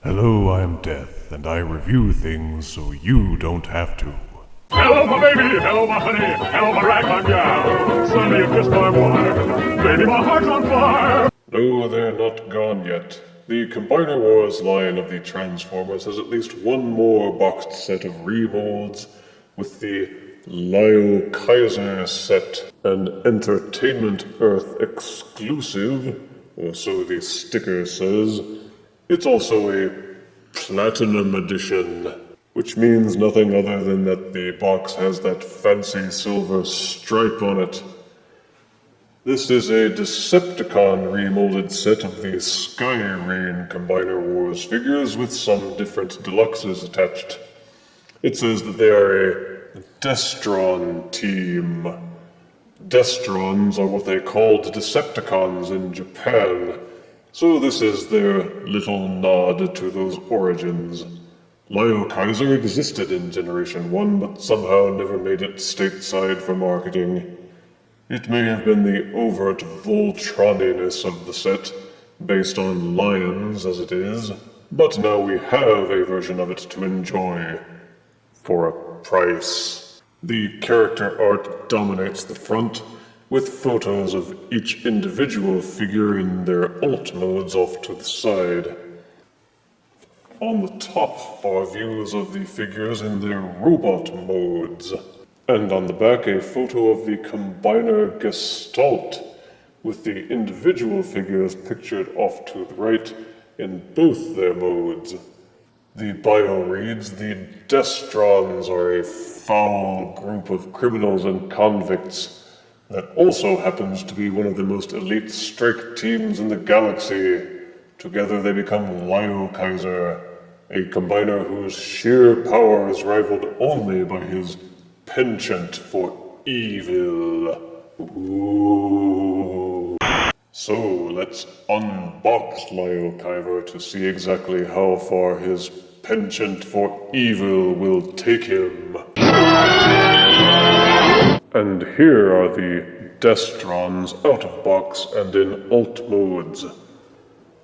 Hello, I'm Death, and I review things so you don't have to. Hello, my baby. Hello, my honey. Hello, my ragtime gal. Suddenly you kissed my wife. Baby, my heart's on fire. No, they're not gone yet. The Combiner Wars line of the Transformers has at least one more boxed set of remolds, with the Lio Kaiser set, an Entertainment Earth exclusive, or so the sticker says. It's also a Platinum Edition, which means nothing other than that the box has that fancy silver stripe on it. This is a Decepticon remolded set of the Sky Rain Combiner Wars figures with some different deluxes attached. It says that they are a Destron team. Destrons are what they called Decepticons in Japan, so this is their little nod to those origins. Lio Kaiser existed in Generation 1, but somehow never made it stateside for marketing. It may have been the overt Voltroniness of the set, based on lions as it is, but now we have a version of it to enjoy. For a price. The character art dominates the front, with photos of each individual figure in their alt modes off to the side. On the top are views of the figures in their robot modes, and on the back a photo of the Combiner Gestalt, with the individual figures pictured off to the right in both their modes. The bio reads, "The Destrons are a foul group of criminals and convicts that also happens to be one of the most elite strike teams in the galaxy. Together they become Lio Kaiser, a combiner whose sheer power is rivaled only by his penchant for evil." Ooh. So let's unbox Lio Kaiser to see exactly how far his penchant for evil will take him. And here are the Destrons out of box and in alt modes.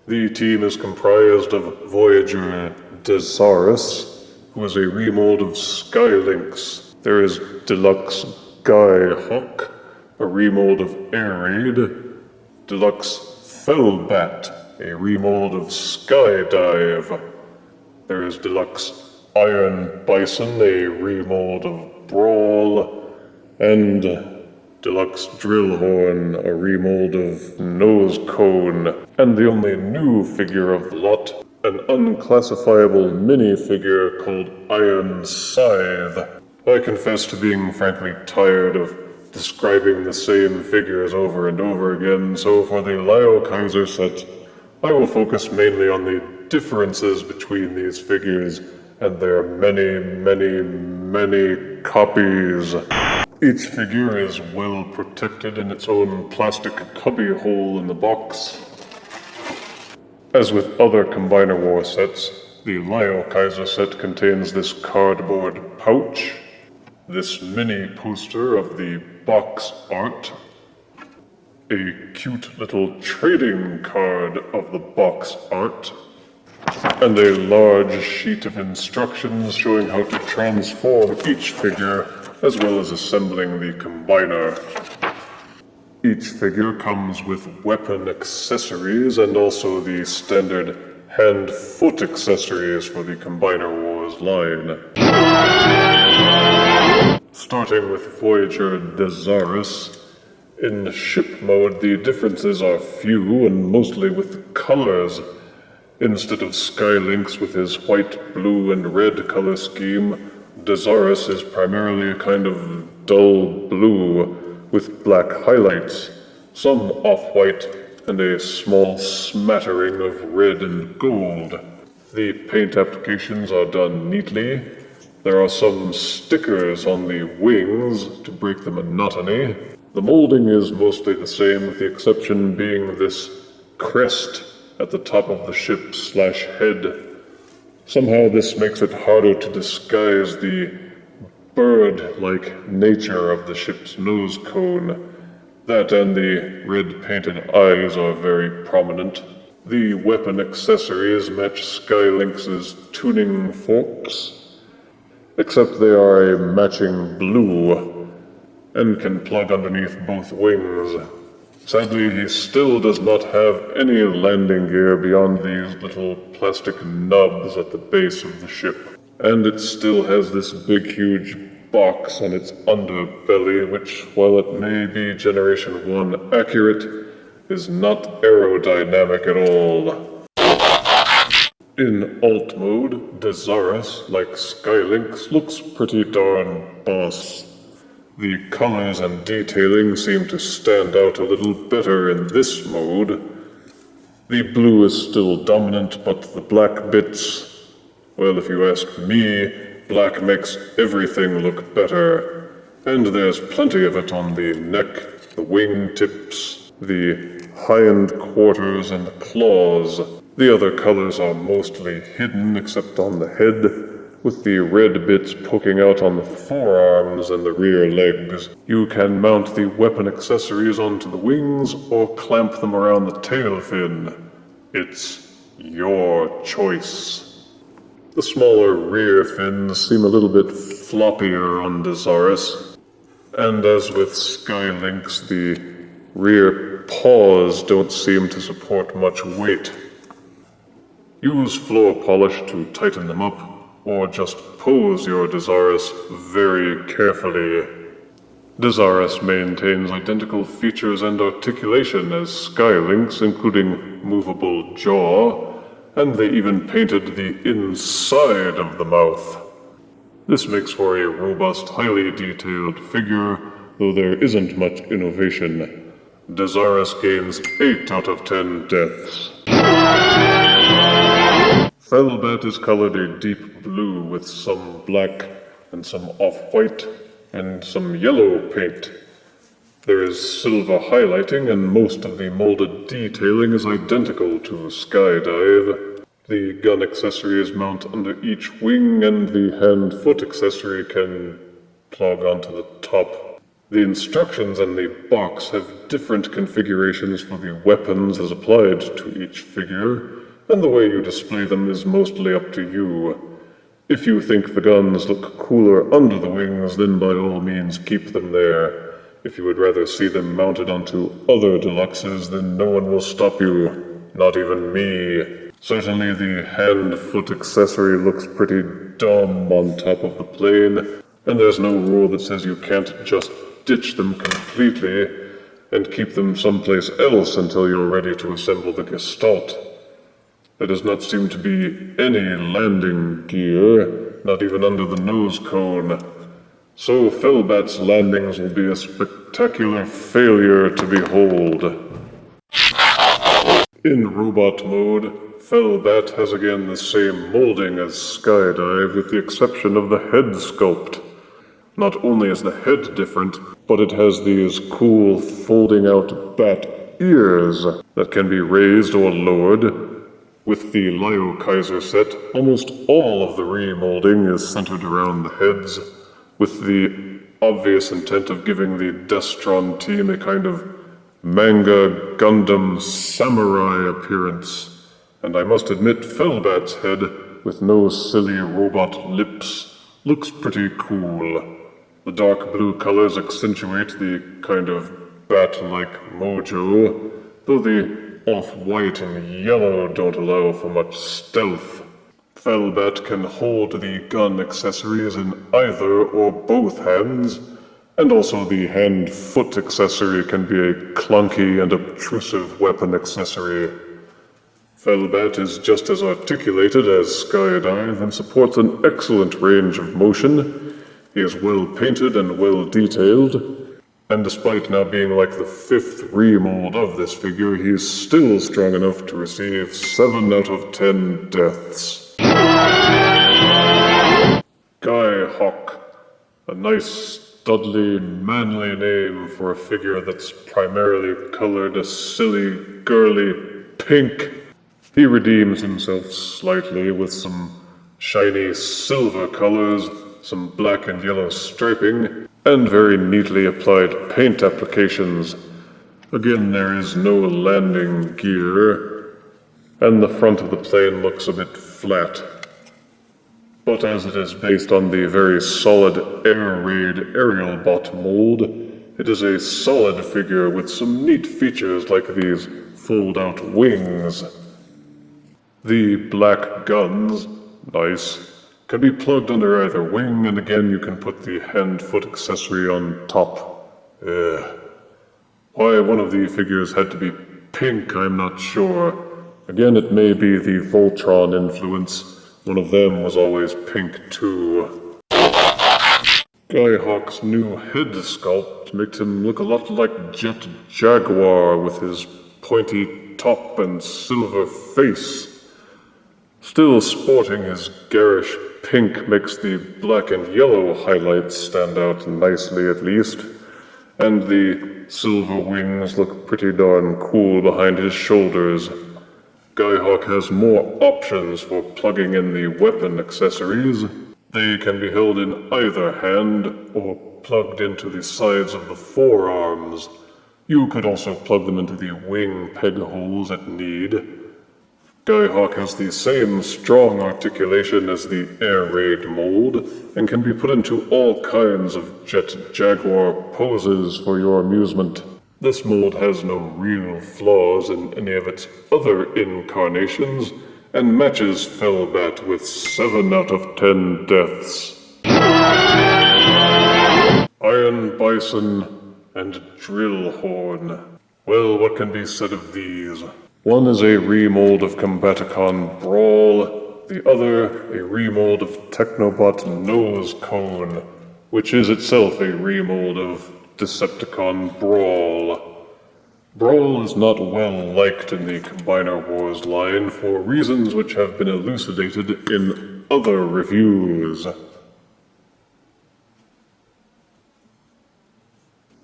The team is comprised of Voyager Desaras, who is a remold of Skylynx. There is Deluxe Guyhawk, a remold of Air Raid. Deluxe Felbat, a remold of Skydive. There is Deluxe Ironbison, a remold of Brawl. And Deluxe Drillhorn, a remold of Nose Cone. And the only new figure of the lot, an unclassifiable minifigure called Iron Scythe. I confess to being frankly tired of describing the same figures over and over again, so for the Lio Kaiser set, I will focus mainly on the differences between these figures and their many copies. Each figure is well protected in its own plastic cubby hole in the box. As with other Combiner War sets, the Lio Kaiser set contains this cardboard pouch, this mini poster of the box art, a cute little trading card of the box art, and a large sheet of instructions showing how to transform each figure, as well as assembling the Combiner. Each figure comes with weapon accessories and also the standard hand-foot accessories for the Combiner Wars line. Starting with Voyager Desaras, in ship mode the differences are few and mostly with the colors. Instead of Skylynx with his white, blue, and red color scheme, Desaras is primarily a kind of dull blue with black highlights, some off-white, and a small smattering of red and gold. The paint applications are done neatly. There are some stickers on the wings to break the monotony. The molding is mostly the same, with the exception being this crest at the top of the ship/head. Somehow this makes it harder to disguise the bird-like nature of the ship's nose cone. That and the red painted eyes are very prominent. The weapon accessories match Skylynx's tuning forks, except they are a matching blue and can plug underneath both wings. Sadly, he still does not have any landing gear beyond these little plastic nubs at the base of the ship. And it still has this big, huge box on its underbelly, which, while it may be Generation 1 accurate, is not aerodynamic at all. In alt mode, Desaras, like Skylynx, looks pretty darn boss. The colors and detailing seem to stand out a little better in this mode. The blue is still dominant, but the black bits, well, if you ask me, black makes everything look better. And there's plenty of it on the neck, the wing tips, the hind quarters, and the claws. The other colors are mostly hidden except on the head, with the red bits poking out on the forearms and the rear legs. You can mount the weapon accessories onto the wings or clamp them around the tail fin. It's your choice. The smaller rear fins seem a little bit floppier on Desaras, and as with Skylynx, the rear paws don't seem to support much weight. Use floor polish to tighten them up, or just pose your Desaras very carefully. Desaras maintains identical features and articulation as Skylynx, including movable jaw, and they even painted the inside of the mouth. This makes for a robust, highly detailed figure, though there isn't much innovation. Desaras gains 8 out of 10 deaths. Felbat is colored a deep blue with some black and some off-white and some yellow paint. There is silver highlighting and most of the molded detailing is identical to Skydive. The gun accessories mount under each wing and the hand-foot accessory can plug onto the top. The instructions in the box have different configurations for the weapons as applied to each figure, and the way you display them is mostly up to you. If you think the guns look cooler under the wings, then by all means keep them there. If you would rather see them mounted onto other deluxes, then no one will stop you, not even me. Certainly the hand-foot accessory looks pretty dumb on top of the plane, and there's no rule that says you can't just ditch them completely and keep them someplace else until you're ready to assemble the Gestalt. There does not seem to be any landing gear, not even under the nose cone. So Felbat's landings will be a spectacular failure to behold. In robot mode, Felbat has again the same molding as Skydive with the exception of the head sculpt. Not only is the head different, but it has these cool folding out bat ears that can be raised or lowered. With the Lio Kaiser set, almost all of the remolding is centered around the heads, with the obvious intent of giving the Destron team a kind of manga Gundam samurai appearance. And I must admit, Felbat's head, with no silly robot lips, looks pretty cool. The dark blue colors accentuate the kind of bat-like mojo, though the off-white and yellow don't allow for much stealth. Felbat can hold the gun accessories in either or both hands, and also the hand-foot accessory can be a clunky and obtrusive weapon accessory. Felbat is just as articulated as Skydive and supports an excellent range of motion. He is well painted and well detailed. And despite now being like the 5th remold of this figure, he is still strong enough to receive 7 out of 10 deaths. Guyhawk. A nice, studly, manly name for a figure that's primarily colored a silly, girly pink. He redeems himself slightly with some shiny silver colors, some black and yellow striping, and very neatly applied paint applications. Again, there is no landing gear. and the front of the plane looks a bit flat. But as it is based on the very solid Air Raid Aerial Bot mold, it is a solid figure with some neat features like these fold-out wings. The black guns, nice, can be plugged under either wing, and again you can put the hand-foot accessory on top. Why one of the figures had to be pink, I'm not sure. Again, it may be the Voltron influence. One of them was always pink too. Guyhawk's new head sculpt makes him look a lot like Jet Jaguar with his pointy top and silver face. Still sporting his garish pink makes the black and yellow highlights stand out nicely at least, and the silver wings look pretty darn cool behind his shoulders. Guyhawk has more options for plugging in the weapon accessories. They can be held in either hand or plugged into the sides of the forearms. You could also plug them into the wing peg holes at need. Guyhawk has the same strong articulation as the Air Raid mold and can be put into all kinds of Jet Jaguar poses for your amusement. This mold has no real flaws in any of its other incarnations and matches Felbat with 7 out of 10 deaths. Ironbison and Drillhorn. Well, what can be said of these? One is a remold of Combaticon Brawl, the other a remold of Technobot Nose Cone, which is itself a remold of Decepticon Brawl. Brawl is not well liked in the Combiner Wars line for reasons which have been elucidated in other reviews.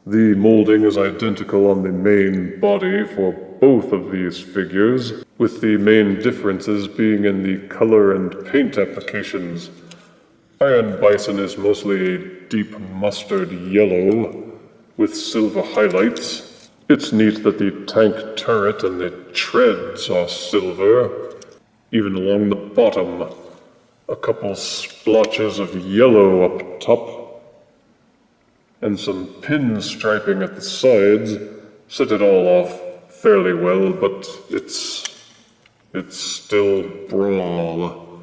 The molding is identical on the main body for both of these figures, with the main differences being in the color and paint applications. Ironbison is mostly a deep mustard yellow, with silver highlights. It's neat that the tank turret and the treads are silver, even along the bottom. A couple splotches of yellow up top, and some pin striping at the sides set it all off fairly well, but it's still Brawl.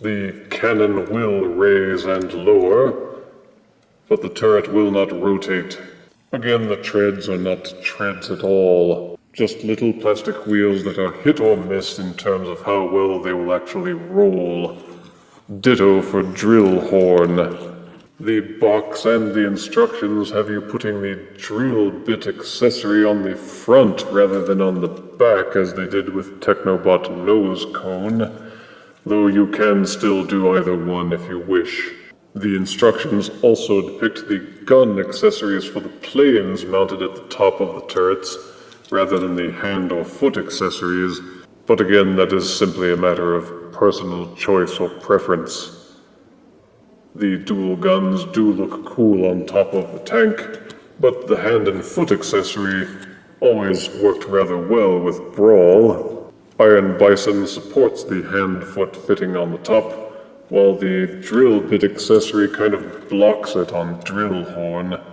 The cannon will raise and lower, but the turret will not rotate. Again, the treads are not treads at all, just little plastic wheels that are hit or miss in terms of how well they will actually roll. Ditto for Drillhorn. The box and the instructions have you putting the drill bit accessory on the front rather than on the back as they did with Technobot Nose Cone, though you can still do either one if you wish. The instructions also depict the gun accessories for the planes mounted at the top of the turrets rather than the hand or foot accessories, but again that is simply a matter of personal choice or preference. The dual guns do look cool on top of the tank, but the hand and foot accessory always worked rather well with Brawl. Ironbison supports the hand-foot fitting on the top, while the drill bit accessory kind of blocks it on Drillhorn.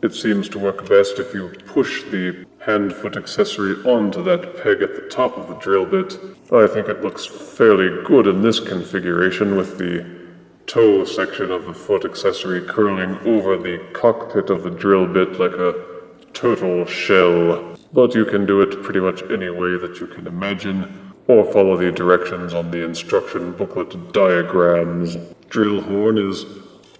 It seems to work best if you push the hand-foot accessory onto that peg at the top of the drill bit. I think it looks fairly good in this configuration with the toe section of the foot accessory curling over the cockpit of the drill bit like a turtle shell. But you can do it pretty much any way that you can imagine, or follow the directions on the instruction booklet diagrams. Drillhorn is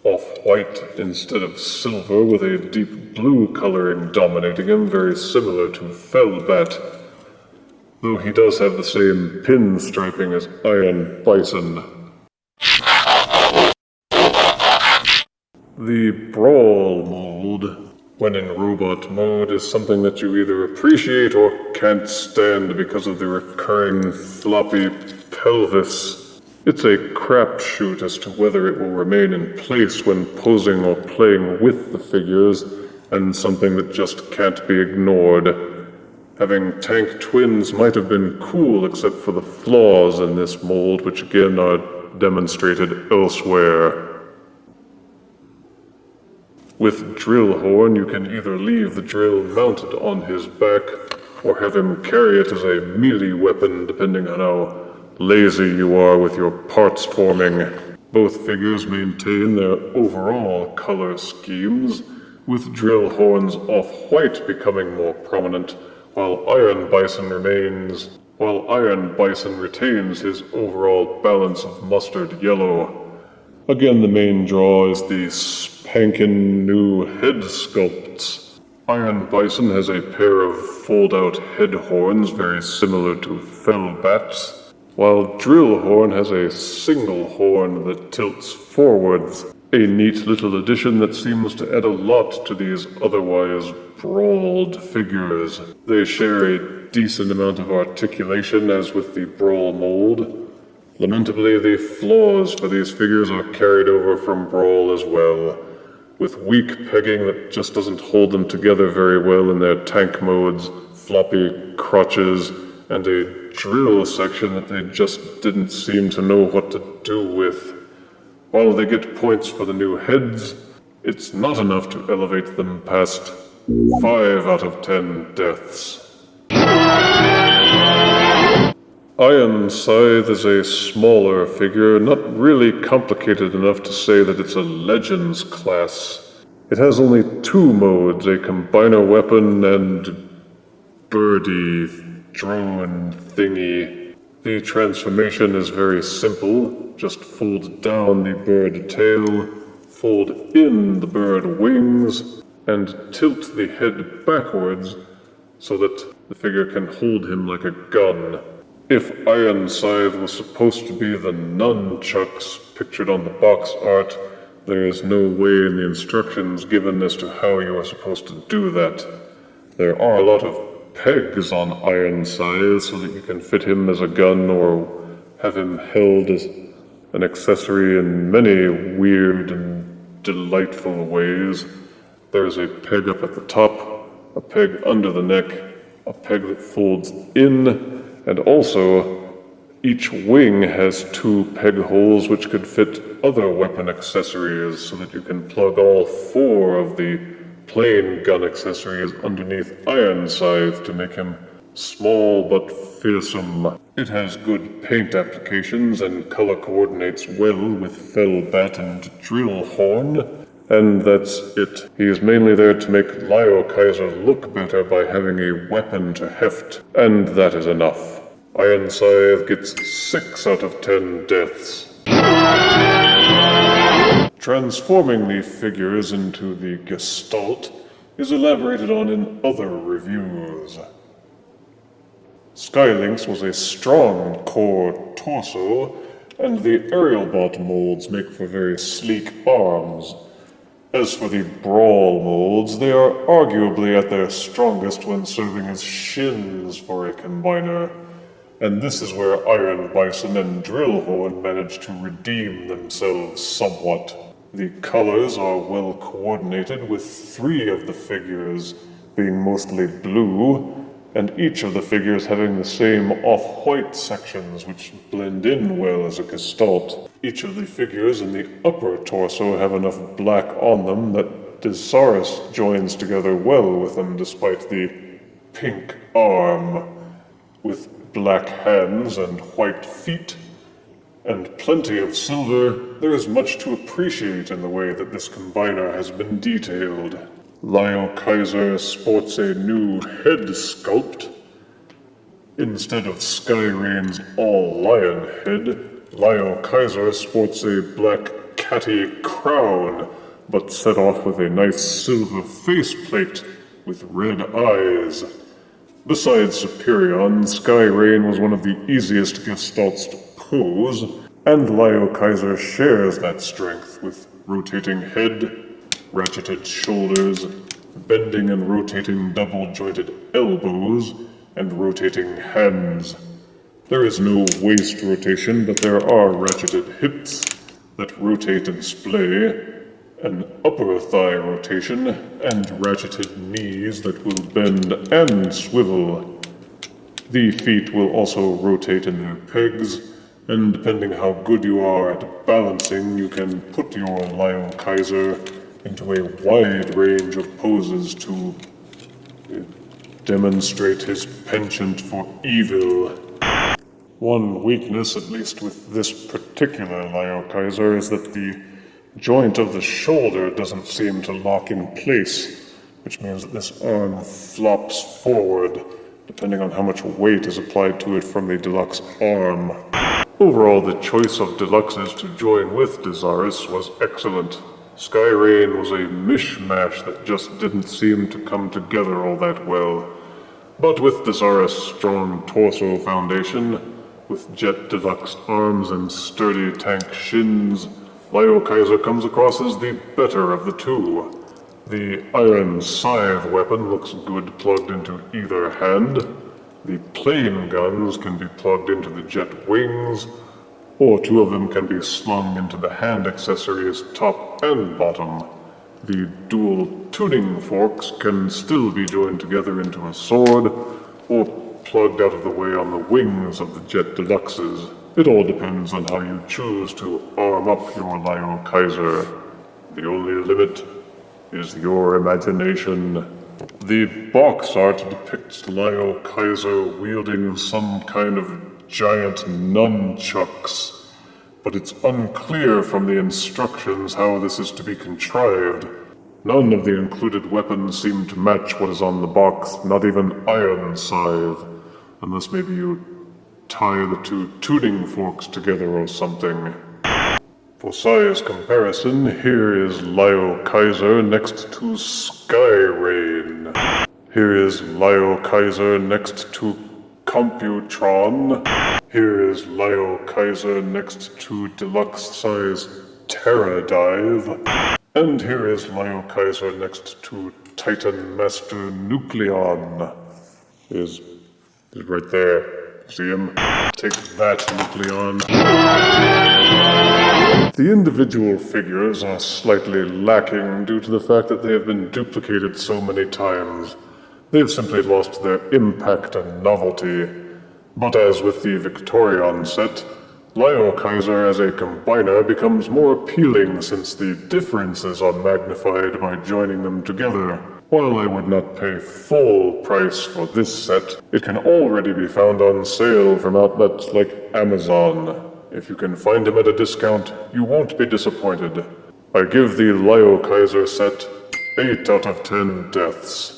off-white instead of silver with a deep blue coloring dominating him, very similar to Felbat, though he does have the same pin striping as Ironbison. The Brawl mold, when in robot mode, is something that you either appreciate or can't stand because of the recurring floppy pelvis. It's a crapshoot as to whether it will remain in place when posing or playing with the figures, and something that just can't be ignored. Having tank twins might have been cool except for the flaws in this mold, which again are demonstrated elsewhere. With Drillhorn, you can either leave the drill mounted on his back, or have him carry it as a melee weapon, depending on how lazy you are with your parts forming. Both figures maintain their overall color schemes, with Drillhorn's off-white becoming more prominent, while Ironbison retains his overall balance of mustard yellow. Again, the main draw is the spankin' new head sculpts. Ironbison has a pair of fold-out head horns very similar to Felbat's, while Drillhorn has a single horn that tilts forwards. A neat little addition that seems to add a lot to these otherwise brawled figures. They share a decent amount of articulation, as with the Brawl mold. Lamentably, the flaws for these figures are carried over from Brawl as well, with weak pegging that just doesn't hold them together very well in their tank modes, floppy crotches, and a drill section that they just didn't seem to know what to do with. While they get points for the new heads, it's not enough to elevate them past 5 out of 10 deaths. Iron Scythe is a smaller figure, not really complicated enough to say that it's a Legends class. It has only 2 modes, a combiner weapon and birdie drone thingy. The transformation is very simple. Just fold down the bird tail, fold in the bird wings, and tilt the head backwards so that the figure can hold him like a gun. If Iron Scythe was supposed to be the nunchucks pictured on the box art, there is no way in the instructions given as to how you are supposed to do that. There are a lot of pegs on Iron Scythe so that you can fit him as a gun or have him held as an accessory in many weird and delightful ways. There's a peg up at the top, a peg under the neck, a peg that folds in, and also each wing has 2 peg holes which could fit other weapon accessories so that you can plug all 4 of the plain gun accessories underneath Iron Scythe to make him small but fearsome. It has good paint applications and color coordinates well with Felbat and Drillhorn, and that's it. He is mainly there to make Lio Kaiser look better by having a weapon to heft, and that is enough. Iron Scythe gets 6 out of 10 deaths. Transforming the figures into the Gestalt is elaborated on in other reviews. Skylynx was a strong core torso, and the Aerialbot molds make for very sleek arms. As for the Brawl molds, they are arguably at their strongest when serving as shins for a combiner, and this is where Ironbison and Drillhorn manage to redeem themselves somewhat. The colors are well coordinated, with 3 of the figures being mostly blue, and each of the figures having the same off-white sections which blend in well as a gestalt. Each of the figures in the upper torso have enough black on them that Desaras joins together well with them despite the pink arm. With black hands and white feet, and plenty of silver, there is much to appreciate in the way that this combiner has been detailed. Lio Kaiser sports a new head sculpt. Instead of Skyrain's all-lion head, Lio Kaiser sports a black catty crown, but set off with a nice silver faceplate with red eyes. Besides Superion, Skyrain was one of the easiest gestalts to pose, and Lio Kaiser shares that strength with rotating head, ratcheted shoulders, bending and rotating double-jointed elbows, and rotating hands. There is no waist rotation, but there are ratcheted hips that rotate and splay, an upper thigh rotation, and ratcheted knees that will bend and swivel. The feet will also rotate in their pegs, and depending how good you are at balancing, you can put your Lio Kaiser into a wide range of poses to demonstrate his penchant for evil. One weakness, at least with this particular Lio Kaiser, is that the joint of the shoulder doesn't seem to lock in place, which means that this arm flops forward, depending on how much weight is applied to it from the deluxe arm. Overall, the choice of deluxes to join with Desaras was excellent. Skyrain was a mishmash that just didn't seem to come together all that well. But with Desaras' strong torso foundation, with jet deluxe arms and sturdy tank shins, Lio Kaiser comes across as the better of the two. The iron scythe weapon looks good plugged into either hand. The plain guns can be plugged into the jet wings, or two of them can be slung into the hand accessories top and bottom. The dual tuning forks can still be joined together into a sword, or plugged out of the way on the wings of the jet deluxes. It all depends on how you choose to arm up your Lio Kaiser. The only limit is your imagination. The box art depicts Lio Kaiser wielding some kind of giant nunchucks, but it's unclear from the instructions how this is to be contrived. None of the included weapons seem to match what is on the box, not even Iron Scythe, unless maybe you tie the two tuning forks together or something. For size comparison, here is Lio Kaiser next to Skyrain. Here is Lio Kaiser next to Computron. Here is Lio Kaiser next to deluxe-size Terradive. And here is Lio Kaiser next to Titan Master Nucleon. Is right there. See him? Take that, Nucleon. The individual figures are slightly lacking due to the fact that they have been duplicated so many times. They've simply lost their impact and novelty. But as with the Victorion set, Lio Kaiser as a combiner becomes more appealing since the differences are magnified by joining them together. While I would not pay full price for this set, it can already be found on sale from outlets like Amazon. If you can find him at a discount, you won't be disappointed. I give the Lio Kaiser set 8 out of 10 deaths.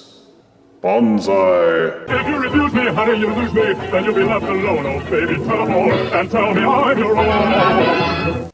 Bonsai! If you refuse me, honey, you lose me. Then you'll be left alone, oh baby. Tell them all, and tell me I'm your own.